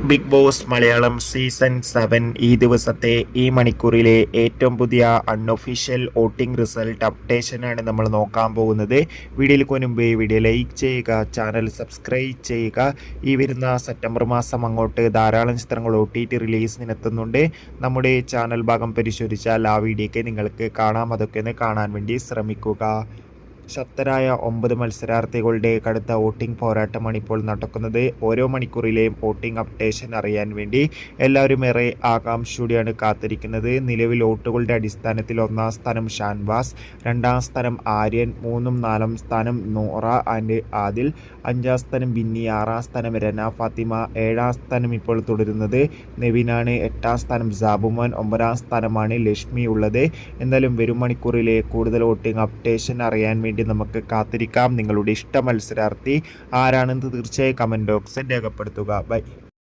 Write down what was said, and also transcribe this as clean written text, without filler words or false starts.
Big boss Malayalam season 7 ഈ ദിവസത്തെ ഈ മണിക്കൂറിലെ ഏറ്റവും പുതിയ അൺഒഫീഷ്യൽ വോട്ടിംഗ് റിസൾട്ട് അപ്ഡേഷനാണ് നമ്മൾ നോക്കാൻ പോകുന്നത്. വീഡിയോയിൽ മുൻപ് വീഡിയോ ലൈക്ക് ചെയ്യുക, ചാനൽ സബ്സ്ക്രൈബ് ചെയ്യുക. ഈ വരുന്ന സെപ്റ്റംബർ മാസം അങ്ങോട്ട് ധാരാളം ചിത്രങ്ങൾ OTT റിലീസിനെത്തുന്നുണ്ട്. നമ്മുടെ ചാനൽ ഭാഗം പരിശോധിച്ചാൽ ആ വീഡിയോയ്ക്ക് നിങ്ങൾക്ക് കാണാം. അതൊക്കെ ഒന്ന് കാണാൻ വേണ്ടി ശ്രമിക്കുക. ശക്തരായ 9 മത്സരാർത്ഥികളുടെ കടുത്ത വോട്ടിംഗ് പോരാട്ടമാണ് ഇപ്പോൾ നടക്കുന്നത്. ഓരോ മണിക്കൂറിലെയും വോട്ടിംഗ് അപ്ഡേഷൻ അറിയാൻ വേണ്ടി എല്ലാവരും ഏറെ ആകാംക്ഷയോടെയാണ് കാത്തിരിക്കുന്നത്. നിലവിൽ വോട്ടുകളുടെ അടിസ്ഥാനത്തിൽ 1-ാം സ്ഥാനം ഷാൻവാസ്, 2-ാം സ്ഥാനം ആര്യൻ, 3-ഉം 4-ാം സ്ഥാനം നോറ ആൻഡ് ആദിൽ, 5-ാം സ്ഥാനം ബിന്നി, 6-ാം സ്ഥാനം രന ഫാത്തിമ, 7-ാം സ്ഥാനം ഇപ്പോൾ തുടരുന്നത് നെവിനാണ്, 8-ാം സ്ഥാനം സാബുമോൻ, 9-ാം സ്ഥാനമാണ് ലക്ഷ്മി ഉള്ളത്. എന്തായാലും വരും മണിക്കൂറിലെ കൂടുതൽ വോട്ടിംഗ് അപ്ഡേഷൻ അറിയാൻ വേണ്ടി നമുക്ക് കാത്തിരിക്കാം. നിങ്ങളുടെ ഇഷ്ട മത്സരാർത്ഥി ആരാണെന്ന് തീർച്ചയായും കമന്റ് ബോക്സിൽ രേഖപ്പെടുത്തുക. ബൈ.